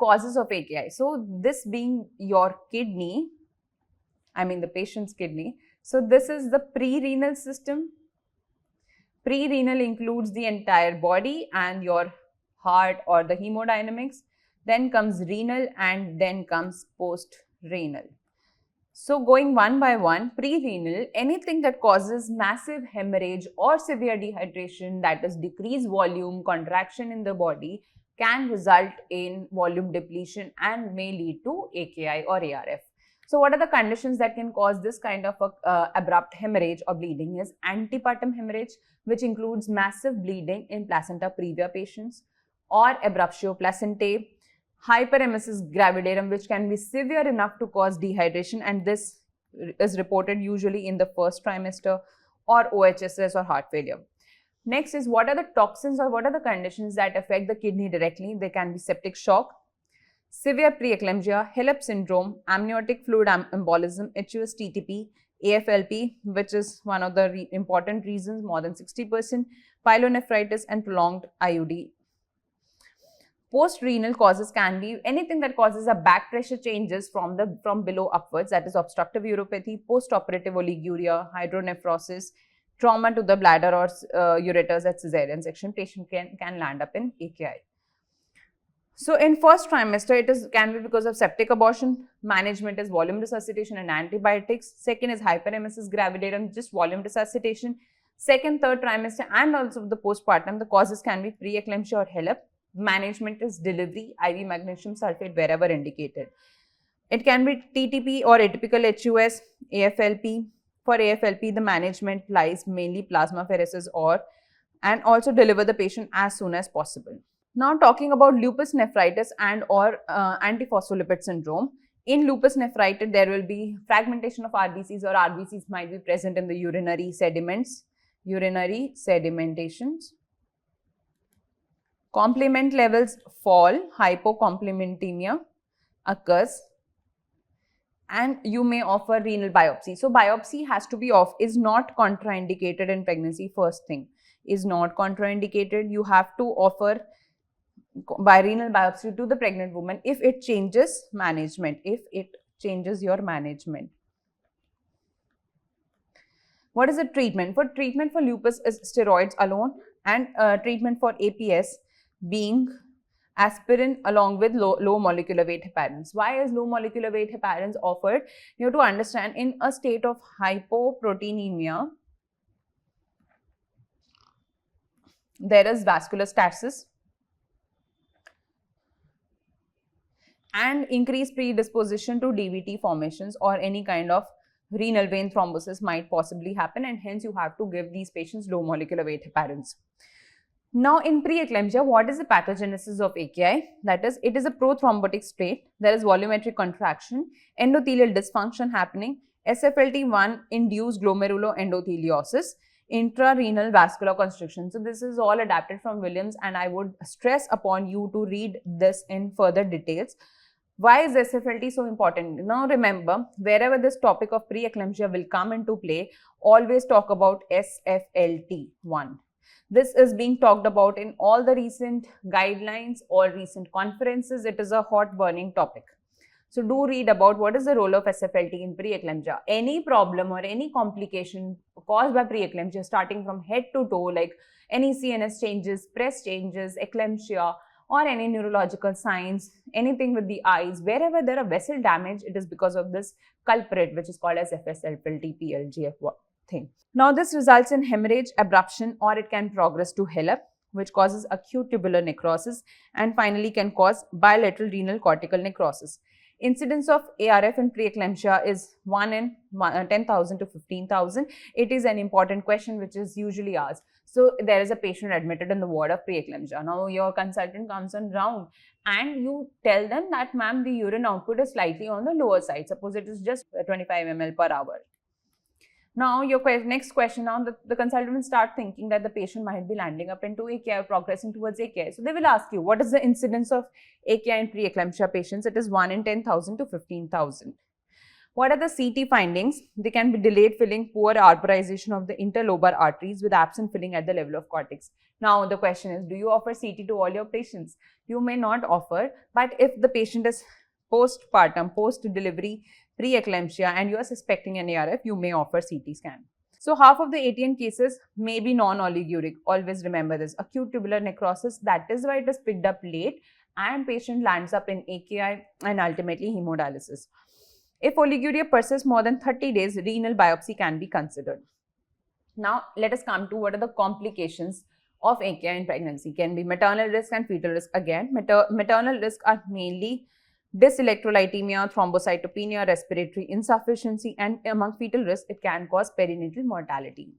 causes of AKI? So this being your kidney, I mean the patient's kidney. So this is the pre-renal system. Pre-renal includes the entire body and your heart or the hemodynamics. Then comes renal and then comes post-renal. So going one by one, pre-renal, anything that causes massive hemorrhage or severe dehydration, that is decreased volume, contraction in the body, can result in volume depletion and may lead to AKI or ARF. So what are the conditions that can cause this kind of abrupt hemorrhage or bleeding is antepartum hemorrhage, which includes massive bleeding in placenta previa patients, or abruptio placentae, Hyperemesis gravidarum, which can be severe enough to cause dehydration, and this is reported usually in the first trimester, or OHSS or heart failure. Next is, what are the toxins or what are the conditions that affect the kidney directly? They can be septic shock, severe preeclampsia, HELLP syndrome, amniotic fluid embolism, HUS TTP, AFLP, which is one of the important reasons, more than 60%, pyelonephritis, and prolonged IUD. Post-renal causes can be anything that causes a back pressure changes from below upwards, that is obstructive uropathy, post-operative oliguria, hydronephrosis, trauma to the bladder or ureters at cesarean section. Patient can land up in AKI. So in first trimester, can be because of septic abortion. Management is volume resuscitation and antibiotics. Second is hyperemesis gravidarum, just volume resuscitation. Second, third trimester and also the postpartum, the causes can be preeclampsia or HELLP. Management is delivery, IV magnesium sulfate wherever indicated. It can be TTP or atypical HUS, AFLP. For AFLP, the management lies mainly plasmapheresis and also deliver the patient as soon as possible. Now talking about lupus nephritis and or antiphospholipid syndrome. In lupus nephritis, there will be fragmentation of RBCs or RBCs might be present in the urinary sedimentations. Complement levels fall, hypocomplementemia occurs, and you may offer renal biopsy. So biopsy has to be off, is not contraindicated in pregnancy. First thing, is not contraindicated. You have to offer by renal biopsy to the pregnant woman if it changes management, your management. What is the treatment? Treatment for lupus is steroids alone, and treatment for APS being aspirin along with low molecular weight heparins. Why is low molecular weight heparins offered? You have to understand, in a state of hypoproteinemia, there is vascular stasis and increased predisposition to DVT formations or any kind of renal vein thrombosis might possibly happen, and hence you have to give these patients low molecular weight heparins. Now in preeclampsia, what is the pathogenesis of AKI? That is, it is a prothrombotic state. There is volumetric contraction, endothelial dysfunction happening, SFLT1 induced glomeruloendotheliosis, intrarenal vascular constriction. So this is all adapted from Williams, and I would stress upon you to read this in further details. Why is SFLT so important? Now remember, wherever this topic of preeclampsia will come into play, always talk about SFLT1. This is being talked about in all the recent guidelines, all recent conferences. It is a hot burning topic. So do read about what is the role of SFLT in preeclampsia. Any problem or any complication caused by preeclampsia, starting from head to toe, like any CNS changes, press changes, eclampsia, or any neurological signs, anything with the eyes, wherever there are vessel damage, it is because of this culprit, which is called as FSFLT PLGF thing. Now this results in hemorrhage, abruption, or it can progress to HELLP, which causes acute tubular necrosis, and finally can cause bilateral renal cortical necrosis. Incidence of ARF in preeclampsia is 1 in 10,000 to 15,000. It is an important question which is usually asked. So there is a patient admitted in the ward of preeclampsia. Now your consultant comes on round and you tell them that, ma'am, the urine output is slightly on the lower side. Suppose it is just 25 ml per hour. Now your next question, now the consultant will start thinking that the patient might be landing up into AKI or progressing towards AKI. So they will ask you, what is the incidence of AKI in preeclampsia patients? It is 1 in 10,000 to 15,000. What are the CT findings? They can be delayed filling, poor arborization of the interlobar arteries with absent filling at the level of cortex. Now, the question is, do you offer CT to all your patients? You may not offer, but if the patient is postpartum, post-delivery preeclampsia and you are suspecting an ARF, you may offer CT scan. So, half of the ATN cases may be non-oliguric. Always remember this. Acute tubular necrosis, that is why it is picked up late and patient lands up in AKI and ultimately hemodialysis. If oliguria persists more than 30 days, renal biopsy can be considered. Now, let us come to what are the complications of AKI in pregnancy. Can be maternal risk and fetal risk. Again, maternal risk are mainly dyselectrolytemia, thrombocytopenia, respiratory insufficiency, and among fetal risk, it can cause perinatal mortality.